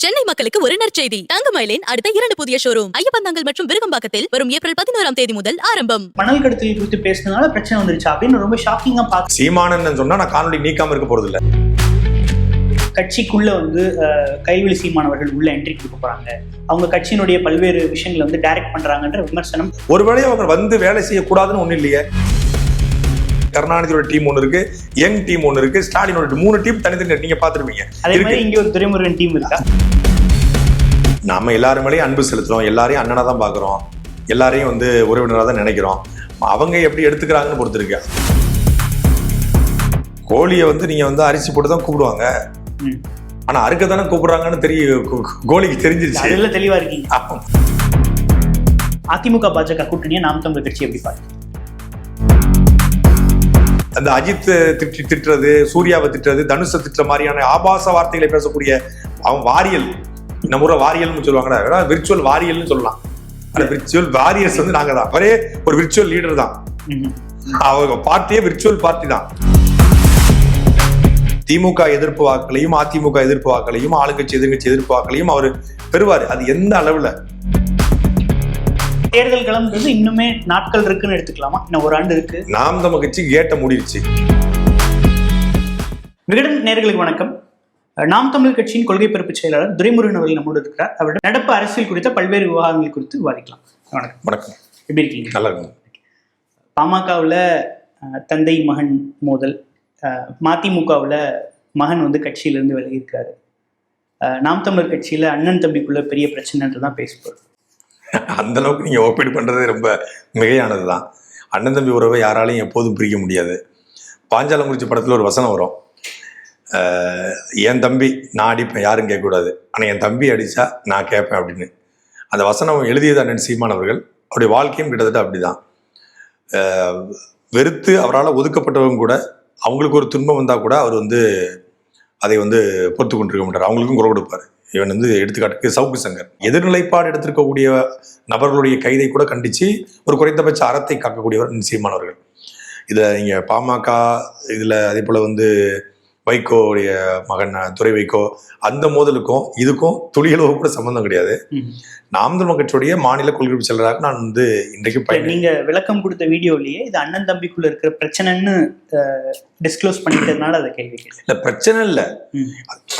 சென்னை மக்களுக்கு ஒரு நற்செய்தி. தங்கமயிலின் அடுத்த 2 புதிய ஷோரூம் ஐயப்பந்தாங்கல் மற்றும் விருகம்பாக்கத்தில் வரும் ஏப்ரல் 11ஆம் தேதி முதல் ஆரம்பம். மணல் கடத்தல் குறித்து பேசினதால பிரச்சனை வந்துருச்சு அப்படின்னு ரொம்ப ஷாக்கிங்கா பார்த்து சீமானன் சொன்னா நான் காணொலி நீக்காம இருக்க போறது இல்ல. கட்சிக்குள்ள கைவெளி சீமானவர்கள் உள்ள என்ட்ரி கொடுக்க போறாங்க, அவங்க கட்சியினுடைய பல்வேறு விஷயங்களை டைரக்ட் பண்றாங்கன்ற விமர்சனம். ஒருவேளை அவங்க வந்து வேலை செய்யக்கூடாதுன்னு ஒண்ணு இல்லையே. கருணாநிதியோட டீம் ஒன்று இருக்கு, யங் டீம் ஒன்று இருக்கு, ஸ்டாலினோட 3 டீம் தனித்தனி நீங்க பாத்துருப்பீங்க. அதே மாதிரி இங்க ஒரு துரைமுருகன் டீம் இருக்கா. நம்ம எல்லாருமே அன்பு செலுத்துறோம், எல்லாரையும் அண்ணனா தான் பாக்குறோம், எல்லாரையும் உறவினராக தான் நினைக்கிறோம். அவங்க எப்படி எடுத்துக்கிறாங்கன்னு பொறுத்து இருக்கு. கோழியை நீங்க அரிசி போட்டு தான் கூப்பிடுவாங்க, ஆனா அறுக்க தானே கூப்பிடுறாங்கன்னு கோழிக்கு தெரிஞ்சிருச்சு. அதெல்லாம் தெளிவா இருக்கீங்க. அதிமுக பாஜக கூட்டணியை நாம் தமிழர் கட்சி எப்படி பாருங்க? அந்த அஜித் திட்டுறது, சூர்யாவை திட்டுறது, தனுஷை திட்டுற மாதிரியான ஆபாச வார்த்தைகளை பேசக்கூடிய அவன் வாரியல், நம்ம ஊர வாரியல்னு சொல்லுவாங்கடா, விர்ச்சுவல் வாரியல்னு சொல்லலாம். அந்த விர்ச்சுவல் வாரியர்ஸ் நாங்க தான். அவரே ஒரு விர்ச்சுவல் லீடர் தான். அவங்க பார்ட்டியே விர்ச்சுவல் பார்ட்டி தான். திமுக எதிர்ப்பு வாக்குகளையும் அதிமுக எதிர்ப்பு வாக்குகளையும் ஆளுங்கட்சி எதிர்கட்சி எதிர்ப்பு வாக்குகளையும் அவர் பெறுவார். அது எந்த அளவுல? தேர்தல் களம்ன்றது இன்னுமே நாட்கள் இருக்குன்னு எடுத்துக்கலாமா? இன்னும் ஒரு ஆண்டு இருக்கு. நாம் தமிழ் கட்சி கேட்ட முடிச்சு. விகடன் நேயர்களுக்கு வணக்கம். நாம் தமிழர் கட்சியின் கொள்கை பரப்பு செயலாளர் துரைமுருகன் அவர்கள் நம்மோடு இருக்கிறார். அவருடைய நடப்பு அரசியல் குறித்த பல்வேறு விவகாரங்கள் குறித்து விவாதிக்கலாம். வணக்கம். வணக்கம். எப்படி இருக்கீங்க? நல்லா இருக்கும். பாமகவில் தந்தை மகன் மோதல், மதிமுகவில் மகன் கட்சியிலிருந்து விலகியிருக்காரு. நாம் தமிழர் கட்சியில அண்ணன் தம்பிக்குள்ள பெரிய பிரச்சனைன்றதான் பேசப்படுது. அந்த அளவுக்கு நீங்க ஒப்பீடு பண்றது ரொம்ப மிகையானதுதான். அண்ணன் தம்பி உறவை யாராலையும் எப்போதும் பிரிக்க முடியாது. பாஞ்சாலங்குறிச்சி படத்துல ஒரு வசனம் வரும், என் தம்பி நான் அடிப்பேன் யாரும் கேட்கக்கூடாது, ஆனால் என் தம்பி அடித்தா நான் கேட்பேன் அப்படின்னு. அந்த வசனம் எழுதியது அண்ணன் சீமானவர்கள். அவருடைய வாழ்க்கையும் கிட்டத்தட்ட அப்படிதான். வெறுத்து அவரால் ஒதுக்கப்பட்டவங்க கூட அவங்களுக்கு ஒரு துன்பம் வந்தால் கூட அவர் அதை பொறுத்து கொண்டிருக்க மாட்டார், அவங்களுக்கும் குரல் கொடுப்பார். இவன் எடுத்துக்காட்டுக்கு சவுக்கு சங்கர் எதிர்நிலைப்பாடு எடுத்திருக்கக்கூடிய நபர்களுடைய கைதை கூட கண்டித்து ஒரு குறைந்தபட்ச அறத்தை காக்கக்கூடியவர் சீமானவர்கள். இதில் நீங்கள் பாமக இதில் அதே போல் வைகோடைய மகன் துரை வைகோ, அந்த மோதலுக்கும் இதுக்கும் துளிகளவு கூட சம்பந்தம் கிடையாது. நாம் தமிழ் கட்சியுடைய மாநில கொள்கை செயலராக நான் இன்றைக்கு நீங்க விளக்கம் கொடுத்த வீடியோலயே இது அண்ணன் தம்பிக்குள்ள இருக்கிற பிரச்சனைன்னு டிஸ்க்ளோஸ் பண்ணிட்டதுனால அதை கேள்வி இல்ல. பிரச்சனை இல்ல,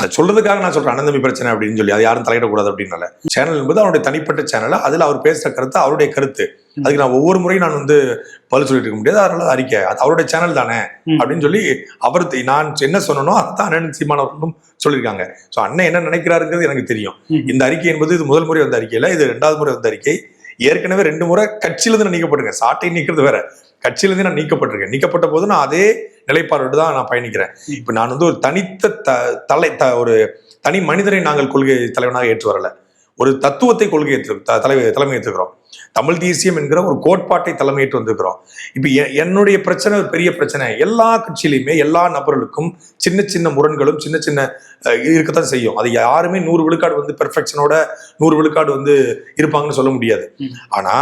அது சொல்றதுக்காக நான் சொல்றேன் அண்ணன் தம்பி பிரச்சனை அப்படின்னு சொல்லி. அது யாரும் தலையிடக்கூடாது அப்படின்னால. சேனல் என்பது அவருடைய தனிப்பட்ட சேனல், அதுல அவர் பேசுற கருத்து அவருடைய கருத்து. அதுக்கு நான் ஒவ்வொரு முறையும் நான் பதில் சொல்லிட்டு இருக்க முடியாது. அதனால அறிக்கை அது அவருடைய சேனல் தானே அப்படின்னு சொல்லி அவர் நான் என்ன சொன்னனோ அதுதான் அண்ணன் சீமானவர்களும் சொல்லியிருக்காங்க. ஸோ அண்ணன் என்ன நினைக்கிறாருங்கிறது எனக்கு தெரியும். இந்த அறிக்கை என்பது இது முதல் முறை வந்த அறிக்கையில, இது 2வது முறை வந்த அறிக்கை. ஏற்கனவே 2 முறை கட்சியிலிருந்து நான் நீக்கப்பட்டிருக்கேன். சாட்டை நீக்கிறது வேற, கட்சியிலிருந்து நான் நீக்கப்பட்டிருக்கேன். நீக்கப்பட்ட போது நான் அதே நிலைப்பாடு தான் நான் பயணிக்கிறேன். இப்ப நான் ஒரு தனித்த ஒரு தனி மனிதரை நாங்கள் கொள்கை தலைவனாக ஏற்று வரல, ஒரு தத்துவத்தை கொள்கை தலைமை ஏற்றுக்கிறோம். தமிழ் தேசியம் என்கிற ஒரு கோட்பாட்டை தலைமையேற்று வந்திருக்கிறோம். இப்ப என்னுடைய பிரச்சனை ஒரு பெரிய பிரச்சனை. எல்லா கட்சியிலுமே எல்லா நபர்களுக்கும் சின்ன சின்ன முரண்களும் சின்ன சின்ன இருக்கத்தான் செய்யும். அது யாருமே 100 விழுக்காடு பெர்ஃபெக்ஷனோட 100 விழுக்காடு இருப்பாங்கன்னு சொல்ல முடியாது. ஆனா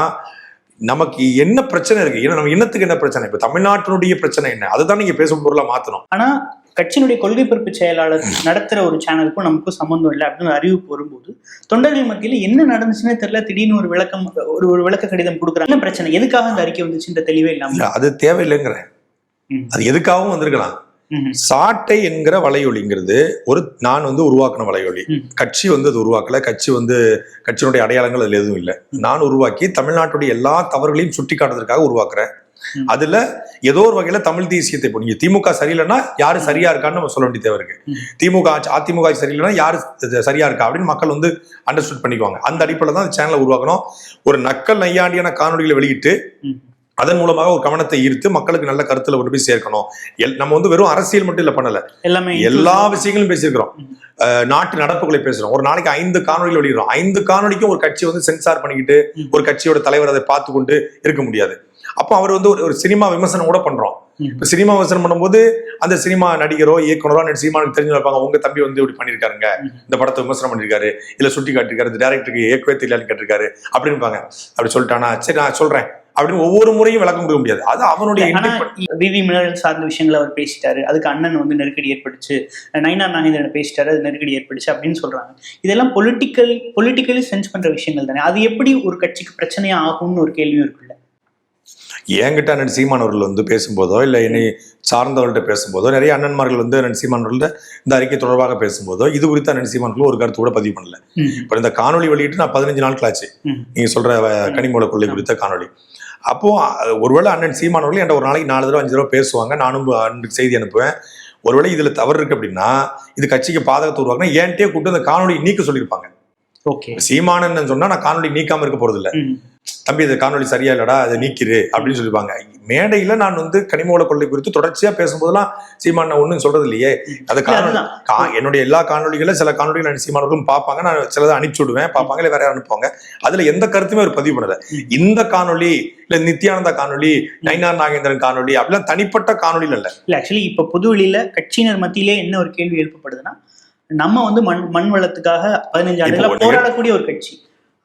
நமக்கு என்ன பிரச்சனை இருக்கு, ஏன்னா நம்ம இனத்துக்கு என்ன பிரச்சனை, இப்ப தமிழ்நாட்டினுடைய பிரச்சனை என்ன, அதுதான் நீங்க பேசும் பொருளா மாத்தணும். ஆனா கட்சியினுடைய கொள்கை பரப்பு செயலாளர் நடத்துற ஒரு சேனலுக்கும் நமக்கும் சம்பந்தம் இல்லை அப்படின்னு அறிவிப்பு வரும்போது தொண்டர்கள் மத்தியில என்ன நடந்துச்சுன்னே தெரியல. திடீர்னு ஒரு விளக்கம், ஒரு விளக்க கடிதம் கொடுக்குறாங்க. பிரச்சனை எதுக்காக அந்த அறிக்கை வந்துச்சுன்ற தெளிவே இல்லாம அது தேவையில்லைங்கிறேன். அது எதுக்காகவும் வந்திருக்கலாம். சாட்டை என்கிற வலையொலிங்கிறது நான் உருவாக்கின வலையொலி. கட்சி அது உருவாக்கல. கட்சியினுடைய அடையாளங்கள் அதுல எதுவும் இல்லை. நான் உருவாக்கி தமிழ்நாட்டுடைய எல்லா தவறுகளையும் சுட்டி காட்டுறதுக்காக உருவாக்குறேன். அதுல ஏதோ ஒரு வகையில தமிழ் தேசியத்தை இப்போ நீங்க திமுக சரியில்லைன்னா யாரு சரியா இருக்கான்னு நம்ம சொல்ல வேண்டிய தேவை இருக்கு. திமுக அதிமுக சரியில்லைன்னா யாரு சரியா இருக்கா அப்படின்னு மக்கள் அண்டர்ஸ்டாண்ட் பண்ணிக்குவாங்க. அந்த அடிப்படையில் தான் சேனலை உருவாக்கணும். ஒரு நக்கல் நையாண்டியான காணொலிகளை வெளியிட்டு அதன் மூலமாக ஒரு கவனத்தை ஈர்த்து மக்களுக்கு நல்ல கருத்துல கொண்டு போய் சேர்க்கணும். நம்ம வெறும் அரசியல் மட்டும் இல்ல பண்ணல, எல்லா விஷயங்களும் பேசியிருக்கிறோம். நாட்டு நடப்புகளை பேசுறோம். ஒரு நாளைக்கு 5 காணொலிகள் வெளியிடுறோம். 5 காணொலிக்கும் ஒரு கட்சி சென்சார் பண்ணிக்கிட்டு ஒரு கட்சியோட தலைவர் அதை பார்த்து கொண்டு இருக்க முடியாது. அப்போ அவர் ஒரு சினிமா விமர்சனம் கூட பண்றோம். இப்ப சினிமா விமர்சனம் பண்ணும்போது அந்த சினிமா நடிகரோ இயக்குனரோ சினிமாவுக்கு தெரிஞ்சு வைப்பாங்க, உங்க தம்பி இப்படி பண்ணிருக்காருங்க, இந்த படத்தை விமர்சனம் பண்ணிருக்காரு, இல்ல சுட்டி காட்டிருக்காரு, இந்த டைரக்டருக்கு இயக்கவே தெரியலன்னு கேட்டிருக்காரு அப்படின்பாங்க. அப்படி சொல்லிட்டானா சரி நான் சொல்றேன் அப்படின்னு ஒவ்வொரு முறையும் விளக்கம் கொடுக்க முடியாது. அது அவனுடைய விவி மினரல் சார்ந்த விஷயங்களை அவர் பேசிட்டாரு, அதுக்கு அண்ணன் வந்து நெருக்கடி ஏற்பட்டுச்சு, நயினார் நாகேந்திரன் பேசிட்டாரு, அது நெருக்கடி ஏற்பட்டுச்சு அப்படின்னு சொல்றாங்க. இதெல்லாம் பொலிட்டிக்கலி சென்ஸ் பண்ற விஷயங்கள் தானே. அது எப்படி ஒரு கட்சிக்கு பிரச்சனையா ஆகும்னு ஒரு கேள்வியும் இருக்குல்ல. என்கிட்ட அண்ணன் சீமான் அவர்கள் வந்து பேசும்போதோ இல்லை என்னை சார்ந்தவர்கள்ட்ட பேசும்போதோ, நிறைய அண்ணன்மார்கள் வந்து அண்ணன் சீமான் அவர்கள்ட்ட இந்த அறிக்கை தொடர்பாக பேசும்போதோ இது குறித்து அண்ணன் சீமான் அவர்கள் ஒரு கருத்து கூட பதிவு பண்ணல. இப்போ இந்த காணொலி வெளியிட்டு நான் 15 நாட்கள் ஆச்சு, நீங்க சொல்ற கனிமூல கொள்ளை குறித்த காணொலி. அப்போ ஒருவேளை அண்ணன் சீமான் அவர்கள் என்கிட்ட ஒரு நாளைக்கு 4 தடவை 5 தடவை பேசுவாங்க, நானும் அண்ணனுக்கு செய்தி அனுப்புவேன். ஒருவேளை இதுல தவறு இருக்கு அப்படின்னா, இது கட்சிக்கு பாதகத்தை உருவாக்குனா என்கிட்டயே கூப்பிட்டு அந்த காணொலி நீக்க சொல்லியிருப்பாங்க. சீமானன் சொன்னா நான் காணொலி நீக்காம இருக்க போறது இல்லை, தம்பி இந்த காணொலி சரியா இல்லடா அதை நீக்கிரு அப்படின்னு சொல்லிருப்பாங்க. மேடையில நான் வந்து கனிமூல கொள்ளை குறித்து தொடர்ச்சியா பேசும்போதெல்லாம் சீமான் ஒண்ணும் சொல்றது இல்லையே. அது என்னுடைய எல்லா காணொலிகளும் சில காணொலிகள் நான் சீமானவர்களும் பார்ப்பாங்க, நான் சிலதை அனுப்பிச்சு விடுவேன், பார்ப்பாங்க, இல்லை வேற யாரும் அனுப்புவாங்க. அதுல எந்த கருத்துமே ஒரு பதிவு பண்ணல. இந்த காணொலி இல்ல நித்யானந்தா காணொலி, நயினார் நாகேந்திரன் காணொலி அப்படிலாம் தனிப்பட்ட காணொலியில் இல்ல. ஆக்சுவலி இப்ப பொதுவெளியில கட்சியினர் மத்தியிலே என்ன ஒரு கேள்வி எழுப்பப்படுதுன்னா, நம்ம வந்து மண் வளத்துக்காக 15 ஆண்டுகளா போராடக்கூடிய ஒரு கட்சி,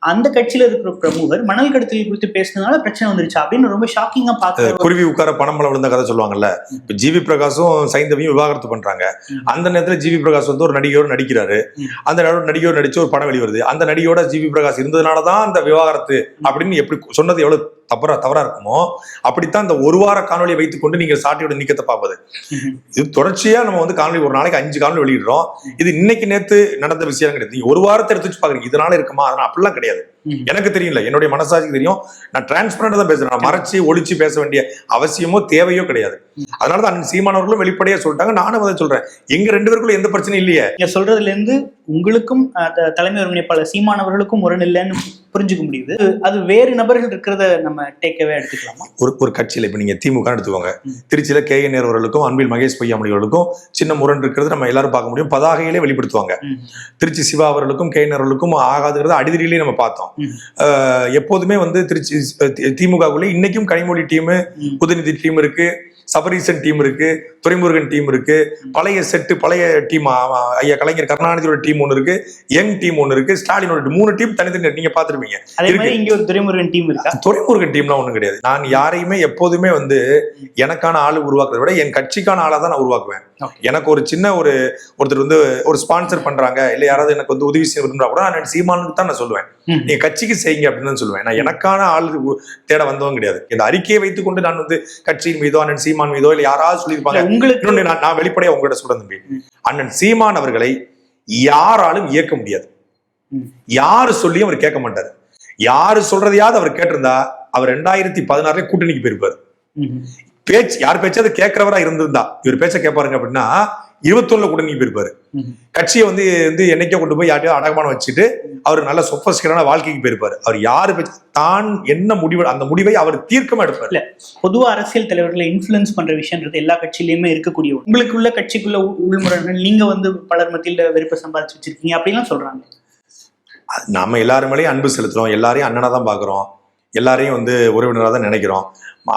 அந்த கட்சியில இருக்கிற பிரமுகர் மணல் கடத்தல் குறித்து பேசினதுனால பிரச்சனை வந்துருச்சு அப்படின்னு ரொம்ப ஷாக்கிங்கா பார்த்து குருவி உட்கார பணம் பலம் விழுந்த கதை சொல்லுவாங்கல்ல. இப்ப ஜிவி பிரகாஷும் சைந்தவியும் விவாகரத்து பண்றாங்க. அந்த நேரத்துல ஜிவி பிரகாஷ் வந்து ஒரு நடிகையோடு நடிக்கிறாரு. அந்த நடிகையோடு நடிச்சு ஒரு படம் வெளிவருது. அந்த நடிகையோட ஜிவி பிரகாஷ் இருந்ததுனாலதான் அந்த விவாகரத்து அப்படின்னு எப்படி சொன்னது எவ்வளவு தவறா இருக்குமோ அப்படித்தான் இந்த ஒரு வார காணொலியை வைத்துக் கொண்டு நீங்க சாட்டியோட நீக்கத்தை பார்ப்பது. இது தொடர்ச்சியா நம்ம வந்து காணொலி ஒரு நாளைக்கு 5 காணொலி வெளியிடுறோம். இது இன்னைக்கு நேத்து நடந்த விஷயம் கிடையாது. நீங்க ஒரு வாரத்தை எடுத்து வச்சு பாக்குறீங்க, இதனால இருக்குமா அதனால அப்படிலாம் கிடையாது. எனக்கு தெரியல, என்னுடைய மனசாட்சிக்கு தெரியும். நான் டிரான்ஸ்பரண்டா தான் பேசுறேன், நான் மறைச்சு ஒளிச்சு பேச வேண்டிய அவசியமோ தேவையோ கிடையாது. அதனாலதான் அண்ணன் சீமானவர்களும் வெளிப்படையா சொல்லிட்டாங்க, நானும் அதை சொல்றேன். எங்க 2 பேருக்குள்ள எந்த பிரச்சனையும் இல்லையே. நீங்க சொல்றதுல இருந்து உங்களுக்கும் தலைமை ஒருங்கிணைப்பாளர் சீமானவர்களுக்கும் முரண் இல்லைன்னு புரிஞ்சுக்க முடியுது. அது வேறு நபர்கள் இருக்கிறத நம்ம டேக்கவே எடுத்துக்கலாமா? ஒரு கட்சியில இப்ப நீங்க திமுக எடுத்துக்கோங்க, திருச்சியில KN அவர்களுக்கும் அன்பில் மகேஷ் பொய்யாமொழி அவர்களுக்கும் சின்ன முரண் இருக்கிறது நம்ம எல்லாரும் பார்க்க முடியும், பதாகையிலே வெளிப்படுத்துவாங்க. திருச்சி சிவா அவர்களுக்கும் KN அவர்களுக்கும் ஆகாதுங்கிறது அடிதடியிலேயே நம்ம பார்த்தோம். எப்போதுமே வந்து திருச்சி திமுகவுக்குள்ள இன்னைக்கும் கனிமொழி டீம், உதயநிதி டீம் இருக்கு, சபரீசன் டீம் இருக்கு, துரைமுருகன் டீம் இருக்கு, பழைய செட்டு பழைய டீம் ஐயா கலைஞர் கருணாநிதியோட டீம் ஒன்று இருக்கு, யங் டீம் ஒன்று இருக்கு, ஸ்டாலினோட 3 டீம் தனித்தனி நீங்க பாத்துருப்பீங்க. இங்க ஒரு துரைமுருகன் டீம் இருக்கா? துரைமுருகன் டீம்லாம் ஒண்ணும் கிடையாது. நான் யாரையுமே எப்போதுமே வந்து எனக்கான ஆளு உருவாக்குறத விட என் கட்சிக்கான ஆளா தான் நான் உருவாக்குவேன். எனக்கு ஒரு சின்ன ஒருத்தர் வந்து ஒரு ஸ்பான்சர் பண்றாங்க, இல்ல யாராவது எனக்கு வந்து உதவி செய்ய விரும்புறா கூட நான் சீமானுக்கு தான் நான் சொல்லுவேன், நீங்க கட்சிக்கு செய்யுங்க அப்படின்னு சொல்லுவேன். நான் எனக்கான ஆளு தேட வந்தவங்க கிடையாது. இந்த அறிக்கையை வைத்துக் கொண்டு நான் வந்து கட்சியின் மீதோ அண்ணன் சீமான் மீதோ இல்ல யாராவது சொல்லியிருப்பாங்க. உங்களுக்கு நான் வெளிப்படையா உங்ககிட்ட சொல்றேன் தம்பி, அண்ணன் சீமான் அவர்களை யாராலும் இயக்க முடியாது. யாரு சொல்லியும் அவர் கேட்க மாட்டாரு. யாரு சொல்றதையாவது அவர் கேட்டிருந்தா அவர் 2016 கூட்டணிக்கு போயிருப்பாரு. பேச்சு யார் பேச்சாவது கேட்கிறவரா இருந்திருந்தா இவர் பேச்ச கேட்பாருங்க அப்படின்னா 21 கூட்டணி போயிருப்பாரு. கட்சியை வந்து என்னைக்கோ கொண்டு போய் யார்ட்டையோ அடகமானம் வச்சுட்டு அவர் நல்ல சொபஸ்டிகேட்டான வாழ்க்கைக்கு போயிருப்பாரு. அவர் யாரு தான் என்ன முடிவு, அந்த முடிவை அவர் தீர்க்கமா எடுப்பார். இல்ல பொதுவா அரசியல் தலைவர்களை இன்ஃபுளுன்ஸ் பண்ற விஷயம்ன்றது எல்லா கட்சியிலயுமே இருக்கக்கூடிய, உங்களுக்குள்ள கட்சிக்குள்ள உள்முறைகள் நீங்க வந்து பலர் மத்தியில வெறுப்பை சம்பாதிச்சு வச்சிருக்கீங்க அப்படிலாம் சொல்றாங்க. நம்ம எல்லாருமேலையும் அன்பு செலுத்துறோம், எல்லாரையும் அண்ணனா தான் பாக்குறோம், எல்லாரையும் வந்து உறவினராக தான் நினைக்கிறோம்.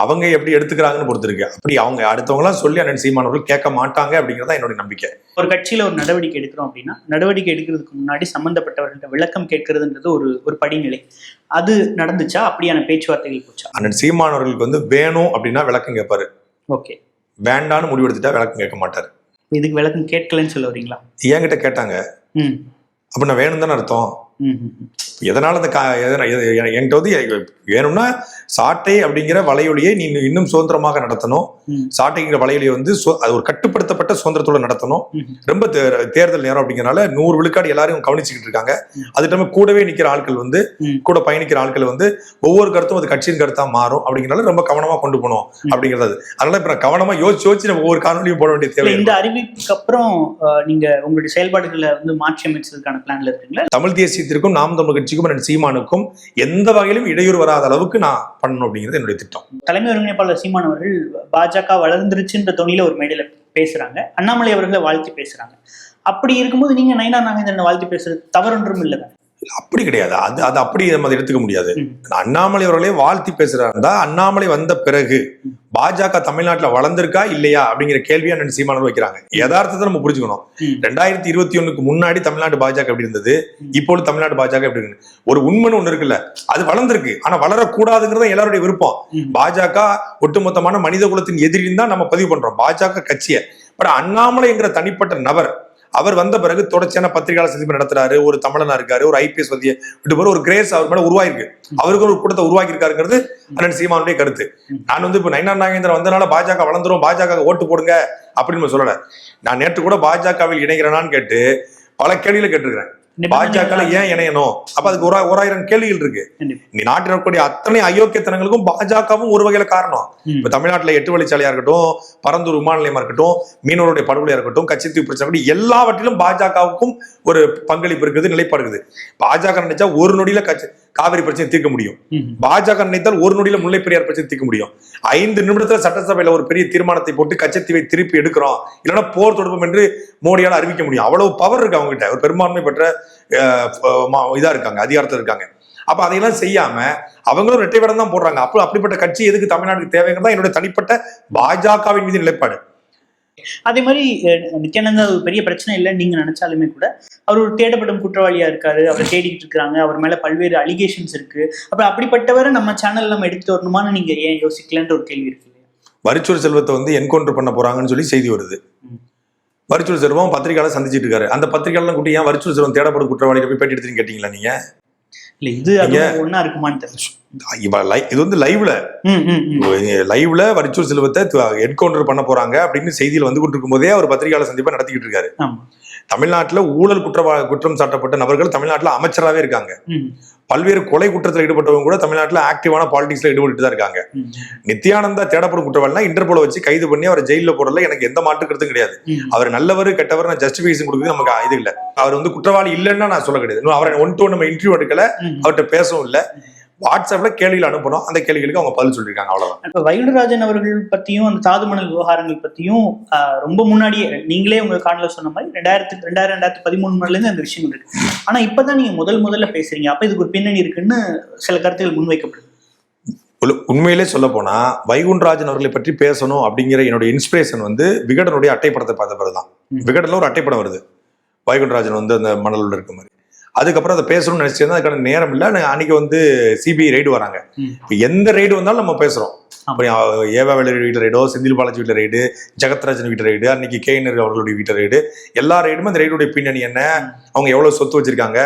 அவங்க எப்படி எடுத்துக்கிறாங்கன்னு பொறுத்து இருக்கு. அப்படி அவங்க அடுத்தவங்களாம் சொல்லி அண்ணன் சீமானவர்கள் கேட்க மாட்டாங்க அப்படிங்கிறதா என்னுடைய நம்பிக்கை. ஒரு கட்சியில ஒரு நடவடிக்கை எடுக்கிறோம் அப்படின்னா நடவடிக்கை எடுக்கிறதுக்கு முன்னாடி சம்பந்தப்பட்டவர்கள்ட்ட விளக்கம் கேட்கறதுன்றது ஒரு படிநிலை. அது நடந்துச்சா? அப்படியான பேச்சுவார்த்தைகள் போச்சா? அண்ணன் சீமானவர்களுக்கு வந்து வேணும் அப்படின்னா விளக்கம் கேட்பாரு. ஓகே, வேண்டான்னு முடிவெடுத்துட்டா விளக்கம் கேட்க மாட்டாரு. இதுக்கு விளக்கம் கேட்கலன்னு சொல்ல வரீங்களா? என்கிட்ட கேட்டாங்க, அப்ப நான் வேணும் தானே அர்த்தம். எதனால என்கிட்ட வந்து வேணும்னா சாட்டை அப்படிங்கிற வலையொலியை நீ இன்னும் சுதந்திரமாக நடத்தணும். சாட்டைங்கிற வலையொலியை வந்து அது ஒரு கட்டுப்படுத்தப்பட்ட சுதந்திரத்தோட நடத்தணும். ரொம்ப தேர்தல் நேரம் அப்படிங்கிறனால 100 விழுக்காடு எல்லாரையும் கவனிச்சுக்கிட்டு இருக்காங்க. அது இல்லாம கூடவே நிக்கிற ஆட்கள் வந்து கூட பயணிக்கிற ஆட்கள் வந்து ஒவ்வொரு கருத்தும் அது கட்சியின் கருத்தா மாறும் அப்படிங்கிறனால ரொம்ப கவனமா கொண்டு போகணும் அப்படிங்கிறது. அதனால இப்ப கவனமா யோசிச்சு நம்ம ஒவ்வொரு காணொலியும் போட வேண்டிய தேவை. இந்த அறிவிப்புக்கு அப்புறம் நீங்க உங்களுடைய செயல்பாடுகளை வந்து மாற்றி அமைச்சதுக்கான பிளான்ல இருக்கீங்களா? தமிழ் தேசியத்திற்கும் நாம் தமிழ் கட்சிக்கும் சீமானுக்கும் எந்த வகையிலும் இடையூறு வராத அளவுக்கு நான் பண்ணணும் அப்படிங்கிறது என்னுடைய திட்டம். தலைமை ஒருங்கிணைப்பாளர் சீமான் அவர்கள் பாஜக வளர்ந்துருச்சுன்ற தொனியில ஒரு மேடையில பேசுறாங்க, அண்ணாமலை அவர்களை வாழ்த்தி பேசுறாங்க. அப்படி இருக்கும்போது நீங்க நயினார் நாகேந்திரனை வாழ்த்தி பேசுறது தவறொன்றும் இல்லைதான்? அப்படி கிடையாது. அது அப்படி நம்ம அதை எடுத்துக்க முடியாது. அண்ணாமலை அவர்களே வாழ்த்தி பேசுறாருந்தா அண்ணாமலை வந்த பிறகு பாஜக தமிழ்நாட்டுல வளர்ந்திருக்கா இல்லையா அப்படிங்கிற கேள்வியா ரெண்டு சீமானவர் வைக்கிறாங்க. யதார்த்தத்தை நம்ம புரிஞ்சுக்கணும். 2021 முன்னாடி தமிழ்நாடு பாஜக எப்படி இருந்தது, இப்போது தமிழ்நாடு பாஜக எப்படி இருக்கு, ஒரு உண்மைன்னு ஒண்ணு இருக்குல்ல, அது வளர்ந்திருக்கு. ஆனா வளரக்கூடாதுங்கிறத எல்லாருடைய விருப்பம். பாஜக ஒட்டுமொத்தமான மனித குலத்தின் எதிரின்னு தான் நம்ம பதிவு பண்றோம் பாஜக கட்சியை. பட் அண்ணாமலைங்கிற தனிப்பட்ட நபர் அவர் வந்த பிறகு தொடர்ச்சியான பத்திரிகையாளர் சந்திப்பு நடத்துறாரு. ஒரு தமிழனா இருக்காரு, ஒரு IPS பத்திய விட்டு போற ஒரு கிரேஸ் அவர் மேல உருவாயிருக்கு. அவருக்கு ஒரு கூட்டத்தை உருவாக்கி இருக்காருங்கிறது அண்ணன் சீமானுடைய கருத்து. நான் வந்து இப்ப நயினார் நாகேந்திரன் வந்தனால பாஜக வளர்ந்துரும், பாஜக ஓட்டு போடுங்க அப்படின்னு சொல்லல. நான் நேற்று கூட பாஜகவில் இணைகிறேனான்னு கேட்டு பல கேள்விகளை கேட்டிருக்கிறேன். பாஜக ஏன் இணையணும்? அப்ப அதுக்கு 1000 கேள்விகள் இருக்கு. நீ நாட்டில் இருக்கக்கூடிய அத்தனை அயோக்கியத்தனங்களுக்கும் பாஜகவும் ஒரு வகையில காரணம். இப்ப தமிழ்நாட்டுல 8 வழிச்சாலையா இருக்கட்டும், பரந்தூர் விமான நிலையமா இருக்கட்டும், மீனவருடைய படுகொலையா இருக்கட்டும், கட்சித்தீவு பிரச்சனை, எல்லாவற்றிலும் பாஜகவுக்கும் ஒரு பங்களிப்பு இருக்குது, நிலைப்பாடு இருக்குது. பாஜக நினைச்சா ஒரு நொடியில காவிரி பிரச்சனை தீர்க்க முடியும். பாஜக நினைத்தால் ஒரு நொடியில முல்லை பெரியார் பிரச்சனை தீர்க்க முடியும். 5 நிமிடத்துல சட்டசபையில ஒரு பெரிய தீர்மானத்தை போட்டு கச்சத்தீவை திருப்பி எடுக்கிறோம், இல்லைன்னா போர் தொடுப்போம் என்று மோடியால் அறிவிக்க முடியும். அவ்வளவு பவர் இருக்கு அவங்க கிட்ட. ஒரு பெரும்பான்மை பெற்ற இதா இருக்காங்க, அதிகாரத்தில் இருக்காங்க. அப்ப அதையெல்லாம் செய்யாம அவங்களும் இரட்டை வேடம் தான் போடுறாங்க. அப்போ அப்படிப்பட்ட கட்சி எதுக்கு தமிழ்நாட்டுக்கு தேவைங்கிறது தான் என்னுடைய தனிப்பட்ட பாஜகவின் மீது நிலைப்பாடு. அதே மாதிரி நித்யானந்தா ஒரு பெரிய பிரச்சனை இல்லைன்னு நீங்க நினைச்சாலுமே கூட அவர் ஒரு தேடப்படும் குற்றவாளியா இருக்காரு, அவரை தேடிக்கிட்டு இருக்காங்க, அவர் மேல பல்வேறு அலிகேஷன்ஸ் இருக்கு. அப்புறம் அப்படிப்பட்டவரை நம்ம சேனல்ல நம்ம எடுத்துட்டு வரணுமான்னு நீங்க ஏன் யோசிக்கலன்ற ஒரு கேள்வி இருக்கு. வரிச்சூர் செல்வத்தை வந்து என்கவுண்டர் பண்ண போறாங்கன்னு சொல்லி செய்தி வருது. வரிச்சூர் செல்வம் பத்திரிகையாளர் சந்திச்சிட்டு இருக்காரு. அந்த பத்திரிகையாளர் கூட்டி ஏன் வரிச்சூர் செல்வம் தேடப்படும் குற்றவாளியை போய் பேட்டி எடுத்துன்னு கேட்டீங்களா நீங்க? இல்ல இது ஒன்னா இருக்குமான்னு தெரியல. இது வந்து லைவ்ல வரிச்சூர் செல்வத்தை என்கவுண்டர் பண்ண போறாங்க அப்படின்னு செய்தியில் வந்து கொண்டிருக்கும் போதே அவர் பத்திரிகையாளர் சந்திப்பை நடத்திக்கிட்டு இருக்காரு. தமிழ்நாட்டுல ஊழல் குற்றம் சாட்டப்பட்ட நபர்கள் தமிழ்நாட்டுல அமைச்சராகவே இருக்காங்க. பல்வேறு கொலை குற்றத்தில் ஈடுபட்டவங்க கூட தமிழ்நாட்டுல ஆக்டிவான பாலிடிக்ஸ்ல ஈடுபட்டு தான் இருக்காங்க. நித்யானந்தா தேடப்படும் குற்றவாளினா இன்டர்போல வச்சு கைது பண்ணி அவரை ஜெயில போடல எனக்கு எந்த மாற்று கருத்தும் கிடையாது. அவர் நல்லவர் கெட்டவர் நான் ஜஸ்டிபிகேஷன் கொடுக்குறது நமக்கு இது இல்லை. அவர் வந்து குற்றவாளி இல்லைன்னா நான் சொல்ல கிடையாது. அவரை 1-to-1 நம்ம இன்டர்வியூ எடுக்கல, அவர்கிட்ட பேசவும் இல்லை. வாட்ஸ்அப்ல கேள்விகள் அனுப்பணும், அந்த கேள்விகளுக்கு அவங்க பதில் சொல்லியிருக்காங்க. அவ்வளவுதான். இப்ப வைகுண்டராஜன் அவர்கள் பத்தியும் அந்த தாதுமணல் விவகாரங்கள் பத்தியும் ரொம்ப முன்னாடியே நீங்களே உங்க காணல சொன்ன மாதிரி 2013 இருந்து அந்த விஷயம் இருக்கு. ஆனா இப்பதான் நீங்க முதல்ல பேசுறீங்க. அப்ப இதுக்கு ஒரு பின்னணி இருக்குன்னு சில கருத்துகள் முன்வைக்கப்படுது. உண்மையிலே சொல்ல போனா வைகுண்டராஜன் அவர்களை பற்றி பேசணும் அப்படிங்கிற என்னுடைய இன்ஸ்பிரேஷன் வந்து விகடனுடைய அட்டைப்படத்தை பார்த்த பிறகுதான். விகடன்ல ஒரு அட்டைப்படம் வருது, வைகுண்டராஜன் வந்து அந்த மணல் இருக்க மாதிரி. அதுக்கப்புறம் அதை பேசணும்னு நினைச்சிருந்தா அதுக்கான நேரம் இல்லை. அன்னைக்கு வந்து CBI ரைடு வராங்க. இப்போ எந்த ரைடு வந்தாலும் நம்ம பேசுறோம். ஏவா வேலு வீட்டு ரைடோ, செந்தில் பாலாஜி வீட்டு ரைடு, ஜெகத்ராஜன் வீட்டு ரைடு, அன்னைக்கு KNR அவர்களுடைய வீட்டு ரைடு, எல்லா ரைடுமே அந்த ரைடுடைய பின்னணி என்ன, அவங்க எவ்வளவு சொத்து வச்சிருக்காங்க,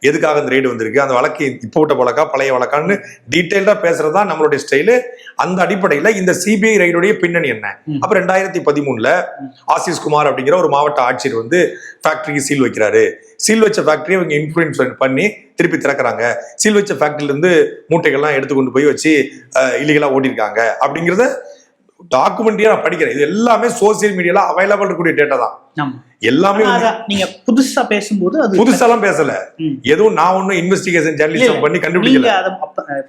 எதுக்காக அந்த ரைடு வந்திருக்கு, அந்த வழக்கு இப்போ விட்ட வழக்கா பழைய வழக்கான்னு டீட்டெயில்டா பேசுறதுதான் நம்மளுடைய ஸ்டைலு. அந்த அடிப்படையில இந்த CBI ரைடுடைய பின்னணி என்ன. அப்ப 2013 ஆசிஸ் குமார் அப்படிங்கிற ஒரு மாவட்ட ஆட்சியர் வந்து ஃபேக்டரிக்கு சீல் வைக்கிறாரு. சீல் வச்ச ஃபேக்டரியை அவங்க இன்ஃபுளுன்ஸ் பண்ணி திருப்பி திறக்கிறாங்க. சீல் வச்ச ஃபேக்டரியில இருந்து மூட்டைகள்லாம் எடுத்து கொண்டு போய் வச்சு இல்லீகலா ஓட்டிருக்காங்க அப்படிங்கிறத டாக்குமெண்ட்ரியா நான் படிக்கிறேன். இது எல்லாமே சோசியல் மீடியால அவைலபிள் இருக்கக்கூடிய டேட்டா தான். எல்லாமே நீங்க புதுசா பேசும்போது அது புதுசாலாம் பேசல, எதுவும் நான் ஒன்னும் இன்வெஸ்டிகேஷன் ஜெர்னலிசம் பண்ணி கண்டுபிடிக்கல.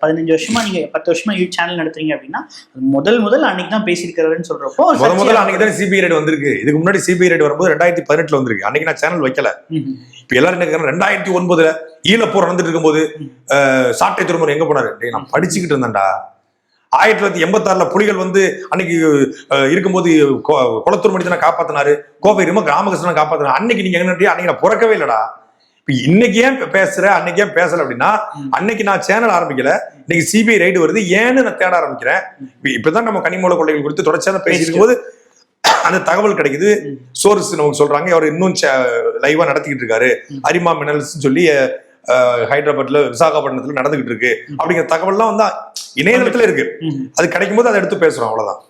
15 வருஷமா நீங்க 10 வருஷமா சேனல் நடத்துறீங்க அப்படின்னா முதல் அன்னைக்கு தான் பேசியிருக்காருன்னு சொல்றப்போ முதல்ல அன்னைக்கு தான் CBI ரைடு வந்திருக்கு. இதுக்கு முன்னாடி CBI ரைடு வரும்போது 2018 வந்திருக்கு. அன்னைக்கு நான் சேனல் வைக்கல. இப்ப எல்லாரும் என்ன 2009 ஈழப்போர் நடந்துட்டு இருக்கும்போது சாட்டை துறைமுறை எங்க போனாரு? நான் படிச்சுக்கிட்டு இருந்தேன்டா. 1986 புலிகள் வந்து அன்னைக்கு இருக்கும்போது குளத்தூர் மனிதனை காப்பாத்தினாரு, கோவை ராமகிருஷ்ணனை காப்பாத்தினாரு. அன்னைக்கு நீங்க என்ன, அன்னைக்கு நான் பிறக்கவே இல்லடா. இப்ப இன்னைக்கு ஏன் பேசுற, அன்னைக்கு ஏன் பேசல அப்படின்னா, அன்னைக்கு நான் சேனல் ஆரம்பிக்கல, இன்னைக்கு CBI ரைடு வருது ஏன்னு நான் தேட ஆரம்பிக்கிறேன். இப்பதான் நம்ம கனிமூல கொள்ளைகள் குறித்து தொடர்ச்சியாக பேசியிருக்கும் போது அந்த தகவல் கிடைக்குது. சோர்ஸ் நமக்கு சொல்றாங்க அவர் இன்னும் லைவா நடத்திக்கிட்டு இருக்காரு, அரிமா மினரல்ஸ் சொல்லி ஹைதராபாத்ல விசாகப்பட்டினத்துல நடந்துகிட்டு இருக்கு அப்படிங்கிற தகவல்லாம் வந்து இணையதளத்துல இருக்கு. அது கிடைக்கும் போது அதை எடுத்து பேசுறோம், அவ்வளவுதான்.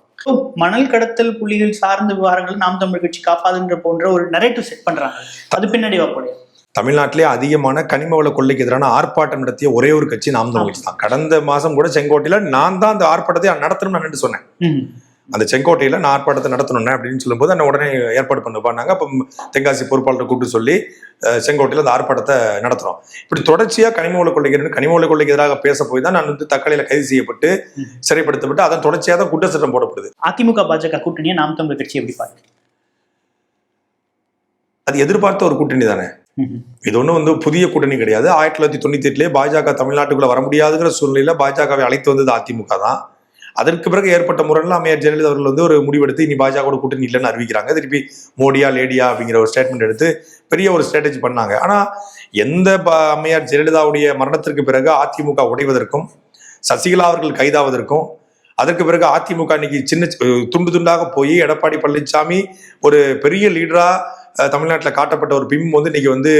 மணல் கடத்தல் புள்ளிகள் சார்ந்த விவகாரங்கள் நாம் தமிழர் கட்சி காப்பாதுன்ற போன்ற ஒரு நரேட்டிவ் செட் பண்றாங்க. அது பின்னாடி வாப்படைய தமிழ்நாட்டிலே அதிகமான கனிம வள கொள்ளைக்கு எதிரான ஆர்ப்பாட்டம் நடத்திய ஒரே ஒரு கட்சி நாம் தமிழர் கட்சி தான். கடந்த மாசம் கூட செங்கோட்டையில நான் தான் அந்த ஆர்ப்பாட்டத்தை நடத்தணும்னு நான் சொன்னேன். அந்த செங்கோட்டையில நான் ஆர்ப்பாட்டத்தை நடத்தணும்னு அப்படின்னு சொல்லும்போது என்ன உடனே ஏற்பாடு பண்ணுவாங்க. அப்போ தென்காசி பொறுப்பாளரை கூப்பிட்டு சொல்லி செங்கோட்டையில அந்த ஆர்ப்பாட்டத்தை நடத்துறோம். இப்படி தொடர்ச்சியா கனிம வள கொள்ளைக்கு எதிராக பேச போய் தான் நான் வந்து தக்கலையில கைது செய்யப்பட்டு சிறைப்படுத்தப்பட்டு அதன் தொடர்ச்சியா தான் குற்ற சட்டம் போடப்படுது. அதிமுக பாஜக கூட்டணியை நாம் தமிழர் கட்சி எப்படி பாருங்க? அது எதிர்பார்த்த ஒரு கூட்டணி தானே. இது ஒன்றும் வந்து புதிய கூட்டணி கிடையாது. 1998 பாஜக தமிழ்நாட்டுக்குள்ள வர முடியாதுங்கிற சூழ்நிலையில பாஜகவை அழைத்து வந்தது அதிமுக தான். அதற்கு பிறகு ஏற்பட்ட முறையில் அம்மையார் ஜெயலலிதா அவர்கள் வந்து ஒரு முடிவெடுத்து இனி பாஜக கூட்டணி இல்லைன்னு அறிவிக்கிறாங்க. திருப்பி மோடியா லேடியா அப்படிங்கிற ஒரு ஸ்டேட்மெண்ட் எடுத்து பெரிய ஒரு ஸ்ட்ராட்டஜி பண்ணாங்க. ஆனா எந்த அம்மையார் ஜெயலலிதாவுடைய மரணத்திற்கு பிறகு அதிமுக உடைவதற்கும் சசிகலா அவர்கள் கைதாவதற்கும் அதற்கு பிறகு அதிமுக இன்னைக்கு சின்ன துண்டு துண்டாக போய் எடப்பாடி பழனிசாமி ஒரு பெரிய லீடரா தமிழ்நாட்டில் காட்டப்பட்ட ஒரு பிம்பம் வந்து இன்னைக்கு வந்து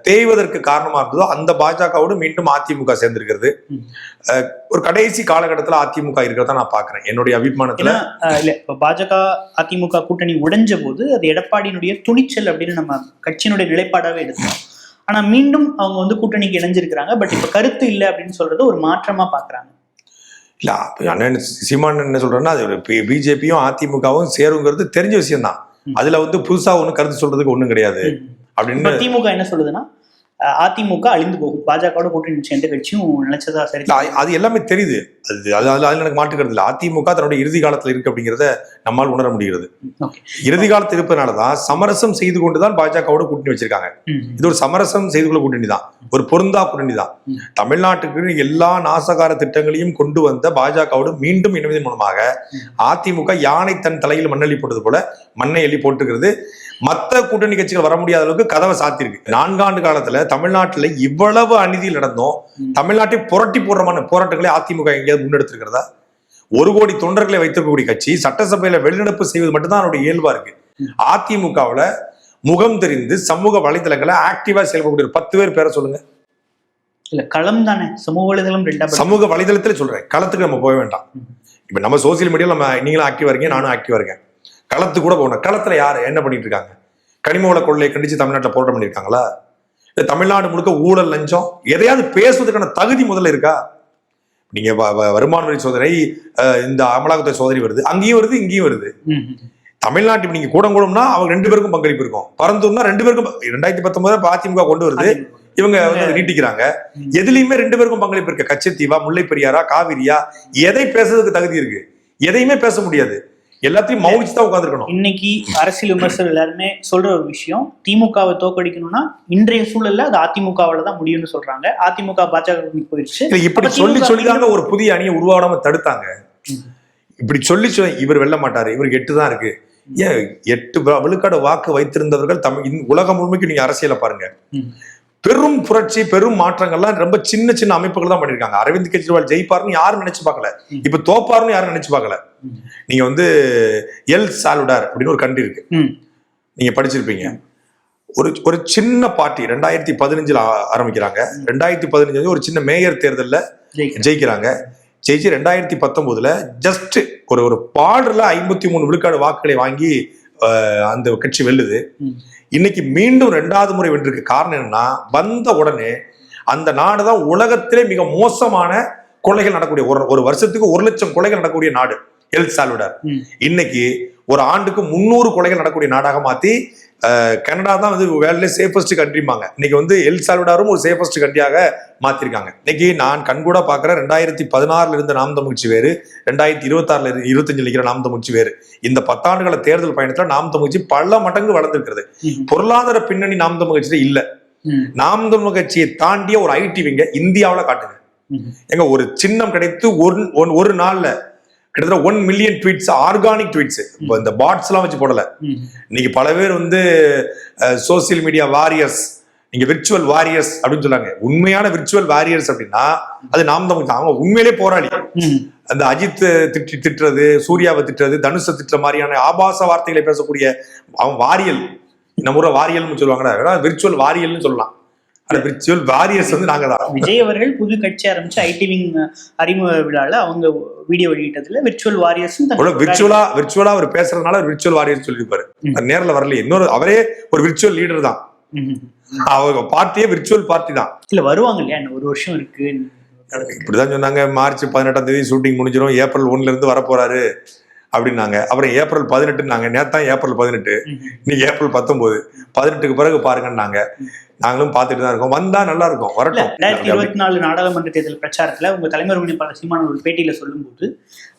தேய்வதற்கு காரணமா இருந்ததோ அந்த பாஜகவோடு மீண்டும் அதிமுக சேர்ந்திருக்கிறது. ஒரு கடைசி காலகட்டத்தில் அதிமுக இருக்கிறதா நான் பாக்குறேன் என்னுடைய அபிமானத்துல. இல்ல இப்ப பாஜக அதிமுக கூட்டணி உடைஞ்ச போது அது எடப்பாடியினுடைய துணிச்சல் அப்படின்னு நம்ம கட்சியினுடைய நிலைப்பாடாவே எடுத்தோம். ஆனா மீண்டும் அவங்க வந்து கூட்டணிக்கு இணைஞ்சிருக்கிறாங்க. பட் இப்ப கருத்து இல்லை அப்படின்னு சொல்றது ஒரு மாற்றமா பாக்குறாங்க. இல்ல அண்ணன் சீமான் என்ன சொல்றேன்னா அது பிஜேபியும் அதிமுகவும் சேருங்கிறது தெரிஞ்ச விஷயம் தான். அதுல வந்து புதுசா ஒண்ணு கருத்து சொல்றதுக்கு ஒண்ணும் கிடையாது அப்படின்னு. திமுக என்ன சொல்லுதுன்னா அதிமுக அழிந்து போகும், பாஜகவோட கூட்டணி சேர்ந்த கட்சியும் நினைச்சதா சரி. அது எல்லாமே தெரியுது. அதுல எனக்கு மாற்றுக்கிறது இல்லை. அதிமுக தன்னுடைய இறுதி காலத்துல இருக்கு அப்படிங்கிறத நம்மால் உணர முடிகிறது. இறுதி காலத்தில் இருப்பதனாலதான் சமரசம் செய்து கொண்டுதான் பாஜகவோட கூட்டணி வச்சிருக்காங்க. இது ஒரு சமரசம் செய்து கொள்ள கூட்டணி தான், ஒரு பொருந்தா கூட்டணி தான். தமிழ்நாட்டுக்கு எல்லா நாசகார திட்டங்களையும் கொண்டு வந்த பாஜகவோடு மீண்டும் இணைவதன் மூலமாக அதிமுக யானை தன் தலையில் மண்ணெள்ளி போட்டது போல மண்ணை எள்ளி போட்டுக்கிறது. மற்ற கூட்டணி கட்சிகள் வர முடியாத அளவுக்கு கதவை சாத்திருக்கு. 4 ஆண்டு காலத்துல தமிழ்நாட்டுல இவ்வளவு அநீதியில் நடந்தோம். தமிழ்நாட்டை புரட்டி போடுறமான போராட்டங்களை அதிமுக எங்கேயாவது முன்னெடுத்திருக்கிறதா? 1 கோடி தொண்டர்களை வைத்திருக்கக்கூடிய கட்சி சட்டசபையில வெளிநடப்பு செய்வது மட்டும்தான் அவருடைய இயல்பா இருக்கு. அதிமுகவுல முகம் தெரிந்து சமூக வலைதளங்களை ஆக்டிவா செயல்படக்கூடிய 10 பேர் பேரை சொல்லுங்க. இல்ல களம் தானே, சமூக வலைதளம் ரெண்டாவது. சமூக வலைதளத்துல சொல்றேன், களத்துக்கு நம்ம போக வேண்டாம். இப்ப நம்ம சோசியல் மீடியால நம்ம நீங்களும் ஆக்டிவா இருக்கீங்க, நானும் ஆக்டிவா இருக்கேன். களத்து கூட போகணும். களத்துல யாரு என்ன பண்ணிட்டு இருக்காங்க? கனிமவள கொள்ளையை கண்டிச்சு தமிழ்நாட்டில் போராட்டம் பண்ணியிருக்காங்களா? தமிழ்நாடு முழுக்க ஊழல் லஞ்சம் எதையாவது பேசுவதற்கான தகுதி முதல்ல இருக்கா? நீங்க வருமான வரி சோதனை, இந்த அமலாக்கத்துறை சோதனை வருது, அங்கேயும் வருது இங்கேயும் வருது. தமிழ்நாட்டு நீங்க கூடம்னா அவங்க 2 பேருக்கும் பங்களிப்பு இருக்கும். பரந்தூர்னா 2 பேருக்கும் 2019 அதிமுக கொண்டு வருது, இவங்க வந்து நீட்டிக்கிறாங்க. எதுலையுமே 2 பேருக்கும் பங்களிப்பு இருக்கு. கச்சத்தீவா, முல்லை பெரியாரா, காவிரியா, எதை பேசுறதுக்கு தகுதி இருக்கு? எதையுமே பேச முடியாது. எல்லாத்தையும் மௌனிச்சு தான் உட்காந்துருக்கணும். இன்னைக்கு அரசியல் விமர்சகர் எல்லாருமே சொல்ற ஒரு விஷயம், திமுகவை தோக்கடிக்கணும்னா இன்றைய சூழல்ல அது அதிமுகவால தான் முடியும்னு சொல்றாங்க. அதிமுக பாஜக போயிடுச்சு. இப்படி சொல்லிதாங்க ஒரு புதிய அணியை உருவாடாம தடுத்தாங்க. இப்படி சொல்லி இவர் வெல்ல மாட்டாரு, இவருக்கு 8 தான் இருக்கு. ஏன் 8 விழுக்காடு வாக்கு வைத்திருந்தவர்கள் உலகம் முழுமைக்கு நீங்க அரசியலை பாருங்க. பெரும் புரட்சி, பெரும் மாற்றங்கள்லாம் ரொம்ப சின்ன சின்ன அமைப்புகள் தான் பண்ணிருக்காங்க. அரவிந்த் கெஜ்ரிவால் ஜெயிப்பாருன்னு யாரும் நினைச்சு பார்க்கல, இப்ப தோப்பாருன்னு யாரும் நினைச்சு பார்க்கல. நீங்க வந்து எல் சாலுடார் அப்படின்னு ஒரு கண்ட்ரி இருக்கு, நீங்க படிச்சிருப்பீங்க. ஒரு சின்ன பார்ட்டி 2015 ஆரம்பிக்கிறாங்க. 2015 ஒரு சின்ன மேயர் தேர்தலில் ஜெயிக்கிறாங்க. ஜெயிச்சு 2019 ஜஸ்ட் ஒரு பார்டர்ல 53 விழுக்காடு வாக்குகளை வாங்கி அந்த கட்சி வெல்லுது. இன்னைக்கு மீண்டும் 2வது முறை வென்றிருக்கு. காரணம் என்னன்னா, வந்த உடனே அந்த நாடுதான் உலகத்திலே மிக மோசமான கொலைகள் நடக்கூடிய ஒரு வருஷத்துக்கு 1 லட்சம் கொலைகள் நடக்கக்கூடிய நாடு எல் சால்வடார். இன்னைக்கு ஒரு ஆண்டுக்கு 300 கொலைகள் நடக்கக்கூடிய நாடாக மாத்தி கனடா தான் வந்து வேர்ல்ட்ல சேஃபஸ்ட் கண்ட்ரிம்பாங்க. இன்னைக்கு வந்து எல் சால்வடாரும் ஒரு சேஃபஸ்ட் கண்ட்ரியாக மாத்திருக்காங்க. இன்னைக்கு நான் கண்கூட பாக்குறேன், 2016 இருந்த நாம் தமிழ் கட்சி வேறு, 2026 25 இருக்கிற நாம் தமிழ் கட்சி வேறு. இந்த 10 ஆண்டுகள தேர்தல் பயணத்துல நாம் தமிழ் கட்சி பல மடங்கு வளர்ந்திருக்கிறது. பொருளாதார பின்னணி நாம் தமிழ் கட்சியில இல்ல. நாம் தமிழ் கட்சியை தாண்டிய ஒரு ஐடி விங்க இந்தியாவில காட்டுங்க. எங்க ஒரு சின்னம் கிடைத்து ஒரு நாள்ல கிட்டத்தட்ட 1 மில்லியன் ட்வீட்ஸ், ஆர்கானிக் ட்வீட்ஸ். இந்த பாட்ஸ் எல்லாம் வச்சு போடல. இன்னைக்கு பல பேர் வந்து சோசியல் மீடியா வாரியர்ஸ், நீங்க விர்ச்சுவல் வாரியர்ஸ் அப்படின்னு சொல்லாங்க. உண்மையான விர்ச்சுவல் வாரியர்ஸ் அப்படின்னா அது நாம் தமிழ் தான். அவங்க உண்மையிலே போராளி. அந்த அஜித் திட்டுறது, சூர்யாவை திட்டுறது, தனுஷை திட்டுற மாதிரியான ஆபாச வார்த்தைகளை பேசக்கூடிய அவன் வாரியல். நம்ம ஊர்ல வாரியல்னு சொல்லுவாங்கடா, விர்ச்சுவல் வாரியல்னு சொல்லலாம். விர்ச்சுவல் வாரியர்ஸ் வந்து நாங்க தான். விஜய் அவர்கள் புது கட்சி ஆரம்பிச்சு ஐடி விங் அறிமுக விழால அவங்க வீடியோ வெளியிட்டதுல விர்ச்சுவல் வாரியர்ஸ் விர்ச்சுவலா அவர் பேசுறதுனால விர்ச்சுவல் வாரியர்ஸ் சொல்லியிருப்பாரு. நேரில் வரல. இன்னொரு அவரே ஒரு விர்ச்சுவல் லீடர் தான். அவங்க பார்ட்டியே விர்ச்சுவல் பார்ட்டி தான். இல்ல வருவாங்க இல்லையா, 1 வருஷம் இருக்கு. இப்படிதான் சொன்னாங்க. மார்ச் 18ஆம் தேதி ஷூட்டிங் முடிஞ்சிடும், ஏப்ரல் 1ல இருந்து வரப்போறாரு அப்படின்னாங்க. அப்புறம் ஏப்ரல் 18 நேத்தான் ஏப்ரல் 18, இன்னைக்கு ஏப்ரல் 19. 18க்கு பிறகு பாருங்கன்னாங்க. நாங்களும் பார்த்துட்டு தான் இருக்கோம். வந்தா நல்லா இருக்கும், வரட்டும். 2024 நாடாளுமன்ற தேர்தல் பிரச்சாரத்துல உங்க தலைமை ஒருங்கிணைப்பாளர் சீமான் ஒரு பேட்டியில சொல்லும் போது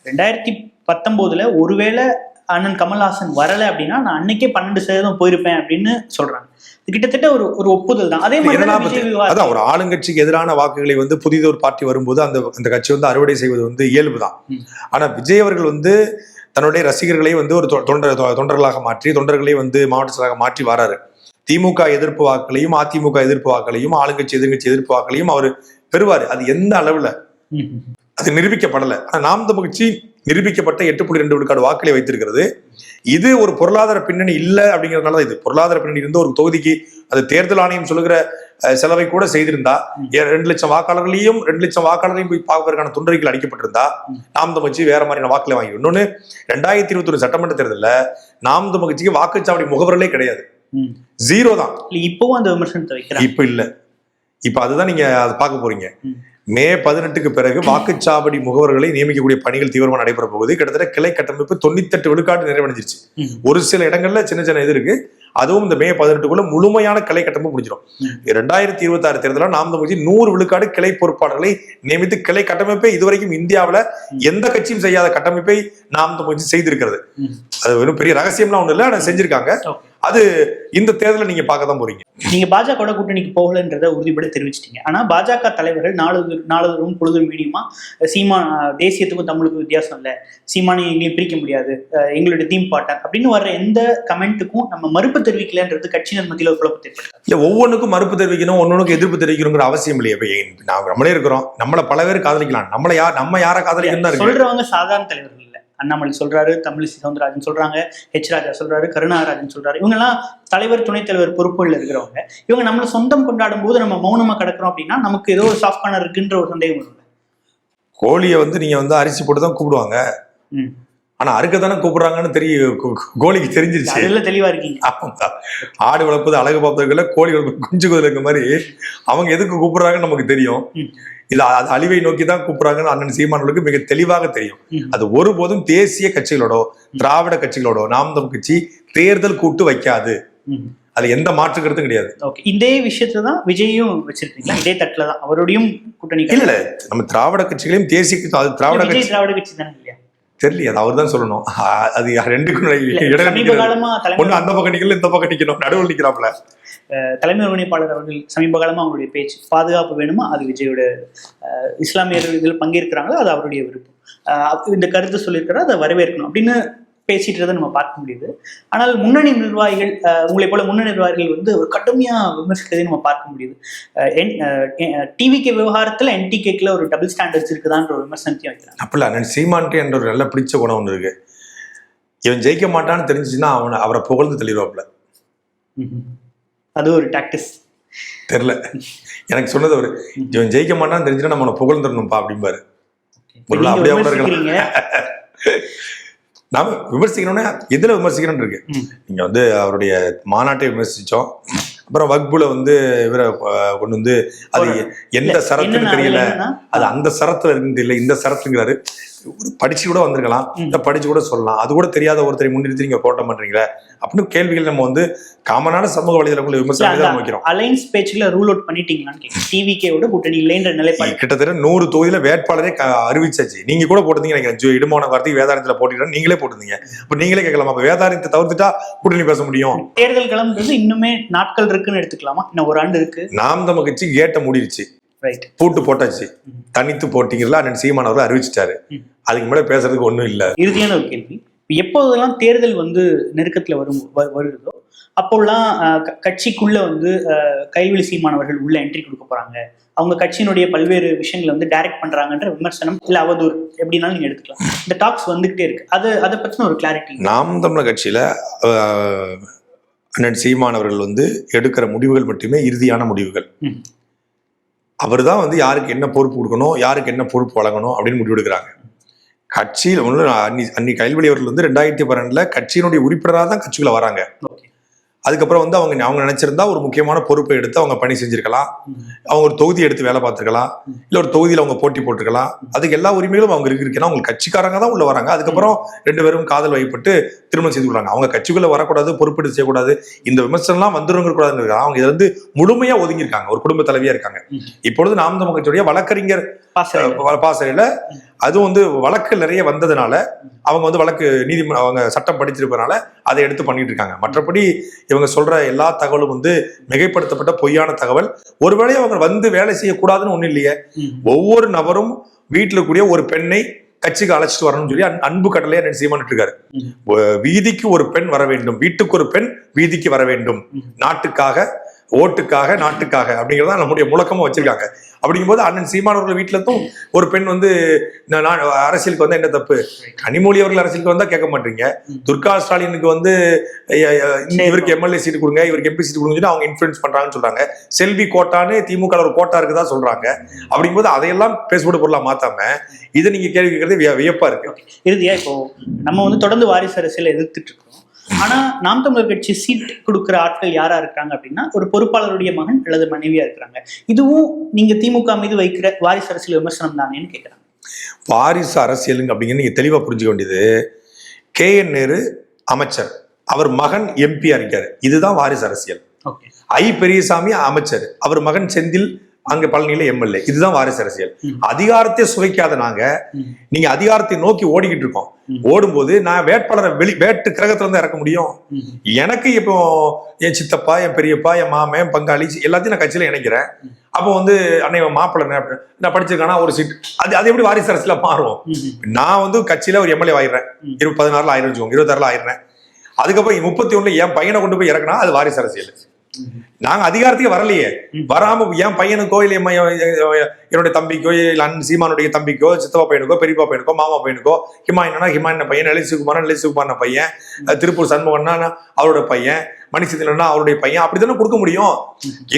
2019 ஒருவேளை அண்ணன் கமல்ஹாசன் வரல அப்படின்னா நான் அன்னைக்கே 12% போயிருப்பேன் அப்படின்னு சொல்றாங்க. இது கிட்டத்தட்ட ஒரு ஒப்புதல் தான். அதே மாதிரி அதான் ஒரு ஆளுங்கட்சிக்கு எதிரான வாக்குகளை வந்து புதிதொரு பார்ட்டி வரும்போது அந்த கட்சி வந்து அறுவடை செய்வது வந்து இயல்பு தான். ஆனா விஜய் அவர்கள் வந்து தன்னுடைய ரசிகர்களை வந்து ஒரு தொண்டர்களாக மாற்றி தொண்டர்களை வந்து மாவட்ட செயலாக மாற்றி வராரு. திமுக எதிர்ப்பு வாக்குகளையும் அதிமுக எதிர்ப்பு வாக்குகளையும் ஆளுங்கட்சி எதிர்கட்சி எதிர்ப்பு வாக்குகளையும் அவர் பெறுவாரு. அது எந்த அளவுல அது நிரூபிக்கப்படல. ஆனா நாம் தமிழ் கட்சி நிரூபிக்கப்பட்ட 8.2 விழுக்காடு வாக்களை வைத்திருக்கிறது. இது ஒரு பொருளாதார பின்னணி இல்லை அப்படிங்கிறதுனால இது பொருளாதார பின்னணி இருந்து ஒரு தொகுதிக்கு அது தேர்தல் ஆணையம் சொல்லுகிற செலவை கூட செய்திருந்தா 2 லட்சம் வாக்காளர்களையும் 2 லட்சம் வாக்காளர்களையும் போய் பார்ப்பதற்கான துண்டறிக்கைகள் அளிக்கப்பட்டிருந்தா நாம் தமிழ் கட்சி வேற மாதிரியான வாக்களை வாங்கி. இன்னொன்னு 2021 சட்டமன்ற தேர்தலில் நாம் தமிழ் கட்சிக்கு வாக்குச்சாவடி முகவர்களே கிடையாது, 0 தான். இப்பவும் அந்த விமர்சனத்தை வைக்கிறாங்க. இப்ப இல்ல, இப்ப அதுதான் நீங்க அதை பார்க்க போறீங்க. மே 18க்கு பிறகு வாக்குச்சாவடி முகவர்களை நியமிக்கக்கூடிய பணிகள் தீவிரமாக நடைபெற போகுது. கிட்டத்தட்ட கிளை கட்டமைப்பு 98 விழுக்காடு நிறைவடைஞ்சிருச்சு. ஒரு சில இடங்கள்ல சின்ன சின்ன இது இருக்கு. அதுவும் இந்த மே 18க்குள்ள முழுமையான கிளை கட்டமைப்பு முடிஞ்சிடும். 2026 தேர்தலில் நாம் தமிழ் 100 விழுக்காடு கிளை பொறுப்பாளர்களை நியமித்து கிளை கட்டமைப்பை இதுவரைக்கும் இந்தியாவில எந்த கட்சியும் செய்யாத கட்டமைப்பை நாம் தமிழ் செய்திருக்கிறது. அது வெறும் பெரிய ரகசியம்லாம் ஒண்ணு இல்லை, ஆனா செஞ்சிருக்காங்க. அது இந்த தேர்தலில் நீங்க பார்க்க தான் போறீங்க. நீங்க பாஜக கூட்டணிக்கு போகலன்றத உறுதிப்பட தெரிவிச்சிட்டீங்க. ஆனா பாஜக தலைவர்கள் நாளும் பொழுது மீடியமா சீமா தேசியத்துக்கும் தமிழுக்கும் வித்தியாசம் இல்லை, சீமானை எங்களையும் பிரிக்க முடியாது, எங்களுடைய தீம் பார்ட்னர் அப்படின்னு வர்ற எந்த கமெண்ட்டுக்கும் நம்ம மறுப்பு தெரிவிக்கலன்றது கட்சியினர் மத்தியில் ஒரு குழப்பத்தை ஏற்படுத்தாது. இல்ல, ஒவ்வொன்றுக்கும் மறுப்பு தெரிவிக்கணும், ஒன்னொன்னுக்கு எதிர்ப்பு தெரிவிக்கணுங்கிற அவசியம் இல்லையே. இப்ப நம்மளே இருக்கிறோம், நம்மள பல பேர் காதலிக்கலாம், நம்ம யாரை காதலிக்கணும் சொல்றவங்க சாதாரண தலைவர்கள். அண்ணாமலை சொல்றாரு, தமிழிசை சவுந்தரராஜன் சொல்றாங்க, ஹெச் ராஜா சொல்றாரு, கருணாகராஜன் சொல்றாரு. இவங்க எல்லாம் தலைவர் துணைத் தலைவர் பொறுப்புகள் இருக்கிறவங்க. இவங்க நம்மள சொந்தம் கொண்டாடும் போது நம்ம மௌனமா கிடக்கிறோம் அப்படின்னா நமக்கு ஏதோ ஒரு சாஃப்ட் கார்னர் இருக்குன்ற ஒரு சந்தேகம் வரும். கோழியை வந்து நீங்க வந்து அரிசி போட்டு தான் கூப்பிடுவாங்க, ஆனா அறுக்கத்தானே கூப்பிடுறாங்கன்னு கோழிக்கு தெரிஞ்சிருச்சு. அதுல தெளிவா இருக்கீங்க. ஆடு வளர்ப்பது அழகு பார்ப்பதுல கோழி வளர்ப்பது குஞ்சு இருக்க மாதிரி அவங்க எதுக்கு கூப்பிடுறாங்கன்னு நமக்கு தெரியும். இல்ல அது அழிவை நோக்கி தான் கூப்பிடுறாங்கன்னு அண்ணன் சீமானவர்களுக்கு மிக தெளிவாக தெரியும். அது ஒருபோதும் தேசிய கட்சிகளோட திராவிட கட்சிகளோட நாம் தமிழ் கட்சி தேர்தல் கூட்டு வைக்காது. அது எந்த மாற்று கருத்தும் கிடையாது. இதே விஷயத்துல தான் விஜயும் வச்சிருக்கீங்களா? இதே தட்டுல தான் அவருடையும் கூட்டணி இல்ல, நம்ம திராவிட கட்சிகளையும் தேசிய திராவிட கட்சி தானே இல்லையா தெரியல, அது அவர் தான் சொல்லணும். அது ரெண்டுக்கும் ஒண்ணு அந்த பக்கம் நிக்கல, இந்த பக்கம் நிக்கணும், நடுவில் நிக்கிறாப்ல. தலைமை ஒருங்கிணைப்பாளர் அவர்கள் சமீப காலமா அவருடைய பேச்சு பாதுகாப்பு வேணுமா, அது விஜயோட இஸ்லாமியர்கள் இதில் பங்கேற்கிறாங்களோ அது அவருடைய விருப்பம், இந்த கருத்து சொல்லியிருக்கிறா அதை வரவேற்கணும் அப்படின்னு பேசிட்டு நம்ம பார்க்க முடியுது. ஆனால் முன்னணி நிர்வாகிகள் உங்களை போல முன்னணி நிர்வாகிகள் வந்து ஒரு கடுமையா விமர்சிக்கிறதை நம்ம பார்க்க முடியுது. டிவிகே விவகாரத்துல என்டிகேக்குல ஒரு டபுள் ஸ்டாண்டர்ட்ஸ் இருக்குதான்ற ஒரு விமர்சனத்தையும் வைக்கிறாங்க. அப்படில்ல, அண்ணன் சீமான்ட்டு என்ற ஒரு நல்ல பிடிச்ச குணம் ஒன்று இருக்கு. இவன் ஜெயிக்க மாட்டான்னு தெரிஞ்சுச்சுன்னா அவரை புகழ்ந்து தெளிவாப்புல. அது ஒரு டாக்டிஸ் தெரியல, எனக்கு சொன்னது ஒரு இவன் ஜெயிக்க மாட்டான்னு தெரிஞ்சுன்னா நம்ம அவனை புகழ்ந்துடணும்பா அப்படிம்பாரு. அப்படியே நாம விமர்சிக்கணும்னா எதுல விமர்சிக்கணும்னு இருக்கு. நீங்க வந்து அவருடைய மாநாட்டை விமர்சிச்சோம், அப்புறம் வக்புல வந்து இவரை கொண்டு வந்து அது எந்த சரத்துன்னு தெரியல, அது அந்த சரத்துல இருக்குன்னு தெரியல, இந்த சரத்துங்கிறாரு. படிச்சு கூட வந்திருக்கலாம், இந்த படிச்சு கூட சொல்லலாம், அது கூட தெரியாத ஒருத்தரை முன்னிறுத்தி நீங்க போராட்டம் பண்றீங்களா அப்படின்னு கேள்விகள் நம்ம வந்து காமனான சமூக வலைதளங்களை விமர்சனம் வைக்கிறோம். அலைன்ஸ் பேச்சுல ரூல் அவுட் பண்ணிட்டீங்களான்னு டிவிகேவோட கூட்டணி இல்லைன்ற நிலைப்பாடு. கிட்டத்தட்ட 100 தொகுதியில வேட்பாளரே அறிவிச்சாச்சு. நீங்க கூட போட்டிருந்தீங்க, இடுமான வார்த்தைக்கு வேதாரத்துல போட்டிருந்தா நீங்களே போட்டிருந்தீங்க. அப்ப நீங்களே கேட்கலாம், அப்ப வேதாரத்தை தவிர்த்துட்டா கூட்டணி பேச முடியும். தேர்தல் கிளம்புறது இன்னுமே நாட்கள் இருக்குன்னு எடுத்துக்கலாமா? இன்னும் ஒரு ஆண்டு இருக்கு. நாம் தமிழ் கட்சி கேட்ட முடிடுச்சு, பூட்டு போட்டாச்சு, தனித்து போட்டிங்கிறதுல அண்ணன் சீமான் அவர்கள் அறிவிச்சிட்டாரு. அதுக்கு மேல பேசுறதுக்கு ஒண்ணும் இல்ல. இறுதியான ஒரு கேள்வி, எப்போதெல்லாம் தேர்தல் வந்து நெருக்கத்துல வருதோ அப்போல்லாம் கட்சிக்குள்ள வந்து கைவெளி சீமானவர்கள் உள்ள என்ட்ரி கொடுக்க போறாங்க, அவங்க கட்சியினுடைய பல்வேறு விஷயங்களை வந்து டைரக்ட் பண்றாங்கன்ற விமர்சனம் இல்ல அவதூறு எப்படின்னாலும் நீங்க எடுத்துக்கலாம். இந்த டாக்ஸ் வந்துகிட்டே இருக்கு. அதை பத்தின ஒரு கிளாரிட்டி. நாம் தமிழர் கட்சியில அண்ணன் சீமான் அவர்கள் வந்து எடுக்கிற முடிவுகள் மட்டுமே இறுதியான முடிவுகள். அவர் தான் வந்து யாருக்கு என்ன பொறுப்பு கொடுக்கணும், யாருக்கு என்ன பொறுப்பு வழங்கணும் அப்படின்னு முடிவு எடுக்கிறாங்க. கட்சியில் அன்னி கைல்வெளி அவர்கள் வந்து 2012 கட்சியினுடைய உறுப்பினராக தான் கட்சிக்குள்ள வராங்க. அதுக்கப்புறம் வந்து அவங்க நினைச்சிருந்தா ஒரு முக்கியமான பொறுப்பை எடுத்து அவங்க பணி செஞ்சிருக்கலாம், அவங்க ஒரு தொகுதி எடுத்து வேலை பார்த்துருக்கலாம், இல்லை ஒரு தொகுதியில் அவங்க போட்டி போட்டிருக்கலாம். அதுக்கு எல்லா உரிமைகளும் அவங்க இருக்குன்னா அவங்க கட்சிக்காரங்க தான் உள்ள வராங்க. அதுக்கப்புறம் 2 பேரும் காதல் வயப்பட்டு திருமணம் செய்து கொள்றாங்க. அவங்க கட்சிக்குள்ள வரக்கூடாது, பொறுப்பெடுத்து செய்யக்கூடாது, இந்த விமர்சனம்லாம் வந்துருங்க கூடாதுன்னு அவங்க இதுல இருந்து முழுமையா ஒதுங்கியிருக்காங்க. ஒரு குடும்ப தலைவியா இருக்காங்க. இப்பொழுது நாம் தமிழ் கட்சியுடைய வழக்கறிஞர் பாசறையில அதுவும் வந்து வழக்கு நிறைய வந்ததுனால அவங்க வந்து வழக்கு அவங்க சட்டம் படிச்சிருப்பதனால அதை எடுத்து பண்ணிட்டு இருக்காங்க. மற்றபடி இவங்க சொல்ற எல்லா தகவலும் வந்து மிகைப்படுத்தப்பட்ட பொய்யான தகவல். ஒருவேளை அவங்க வந்து வேலை செய்யக்கூடாதுன்னு ஒண்ணும் இல்லையே. ஒவ்வொரு நபரும் வீட்டுல கூடிய ஒரு பெண்ணை கட்சிக்கு அழைச்சிட்டு வரணும்னு சொல்லி அன்பு கடலையா நிச்சயமாட்டு இருக்காரு. வீதிக்கு ஒரு பெண் வர வேண்டும், வீட்டுக்கு ஒரு பெண் வீதிக்கு வர வேண்டும், நாட்டுக்காக, ஓட்டுக்காக, நாட்டுக்காக அப்படிங்கிறதா நம்முடைய முழக்கமா வச்சிருக்காங்க. அப்படிங்கும்போது அண்ணன் சீமான் அவர்கள் வீட்டுல இருந்தும் ஒரு பெண் வந்து அரசியலுக்கு வந்தா என்ன தப்பு? கனிமொழி அவர்கள் அரசியலுக்கு வந்தா கேட்க மாட்டீங்க. துர்கா ஸ்டாலினுக்கு வந்து இவருக்கு எம்எல்ஏ சீட்டு கொடுங்க, இவருக்கு எம்பி சீட்டு கொடுங்க அவங்க இன்ஃபுளுன்ஸ் பண்றாங்கன்னு சொல்றாங்க. செல்வி கோட்டான்னு திமுக ஒரு கோட்டா இருக்குதா சொல்றாங்க. அப்படிங்கும்போது அதையெல்லாம் பேசுபடு பொருளா மாத்தாம இதை நீங்க கேள்வி கேட்கறது வியப்பா இருக்கு. இறுதியா இப்போ நம்ம வந்து தொடர்ந்து வாரிசு அரசியலை எதிர்த்துட்டு இருக்கோம். ஆனா நாம் தமிழர் கட்சி சீட் கொடுக்குற ஆட்கள் யாரா இருக்காங்க அப்படின்னா ஒரு பொறுப்பாளருடைய மகன் அல்லது மனைவியா இருக்கிறாங்க. இதுவும் நீங்க திமுக மீது வைக்கிற வாரிசு அரசியல் விமர்சனம் தானேன்னு கேட்கிறாங்க. வாரிசு அரசியலுங்க அப்படிங்கிறது நீங்க தெளிவா புரிஞ்சுக்க வேண்டியது, KN நேரு அமைச்சர், அவர் மகன் எம்பியா இருக்காரு, இதுதான் வாரிசு அரசியல். பெரியசாமி அமைச்சர், அவர் மகன் செந்தில் அங்க பழனியில எம்எல்ஏ, இதுதான் வாரிசு அரசியல். அதிகாரத்தை சுவைக்காத நாங்க நீங்க அதிகாரத்தை நோக்கி ஓடிக்கிட்டு இருக்கோம். ஓடும்போது நான் வேட்பாளரை வேட்டு கிரகத்துல இருந்து இறக்க முடியும். எனக்கு இப்போ என் சித்தப்பா, என் பெரியப்பா, என் மாமன், என் பங்காளி எல்லாத்தையும் நான் கட்சியில இணைக்கிறேன். அப்போ வந்து அன்னை மாப்பிள்ளை நான் படிச்சிருக்கானா ஒரு சீட், அது எப்படி வாரிசு அரசியல மாறும்? நான் வந்து கட்சியில ஒரு எம்எல்ஏ ஆயிடுறேன், 16 ஆயிரம் வச்சுக்கோங்க, 26 ஆயிடுறேன். அதுக்கப்புறம் 31 என் பையனை கொண்டு போய் இறக்குனா அது வாரிசு அரசியல். நாங்க அதிகாரத்துக்கு வரலையே, வராம என் பையனுக்கோ இல்ல என்னுடைய தம்பிக்கோ இல்ல அண்ணன் சீமானுடைய தம்பிக்கோ, சித்தப்பா பையனுக்கோ, பெரியப்பா பையனுக்கோ, மாமா பையனுக்கோ, ஹிமாயனா பையன், நெல்லிசுகுமாரன் பையன், திருப்பூர் சண்முகன்னா அவரோட பையன், மணிசிதனா அவருடைய பையன், அப்படித்தானே கொடுக்க முடியும்.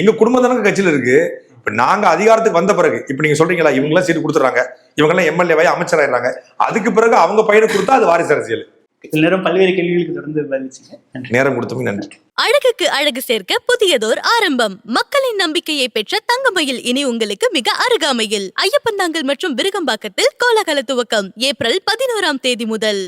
எங்க குடும்பம் தானே கட்சியில இருக்கு. இப்ப நாங்க அதிகாரத்துக்கு வந்த பிறகு இப்ப நீங்க சொல்றீங்களா இவங்க எல்லாம் சீட்டு கொடுத்துறாங்க, இவங்க எல்லாம் எம்எல்ஏவாய் அமைச்சராயிடுறாங்க, அதுக்கு பிறகு அவங்க பையனுக்கு கொடுத்தா அது வாரிசு அரசியல். நேரம் பல்வேறு கேள்விகளுக்கு தொடர்ந்து பதிலளிச்சீங்க. நேரம் கொடுத்தவங்க நன்றி. அழகுக்கு அழகு சேர்க்க புதியதோர் ஆரம்பம். மக்களின் நம்பிக்கையை பெற்ற தங்கமயில் இனி உங்களுக்கு மிக அருகாமையில். ஐயப்பந்தாங்கல் மற்றும் விருகம்பாக்கத்தில் கோலாகல துவக்கம் ஏப்ரல் 11ஆம் தேதி முதல்.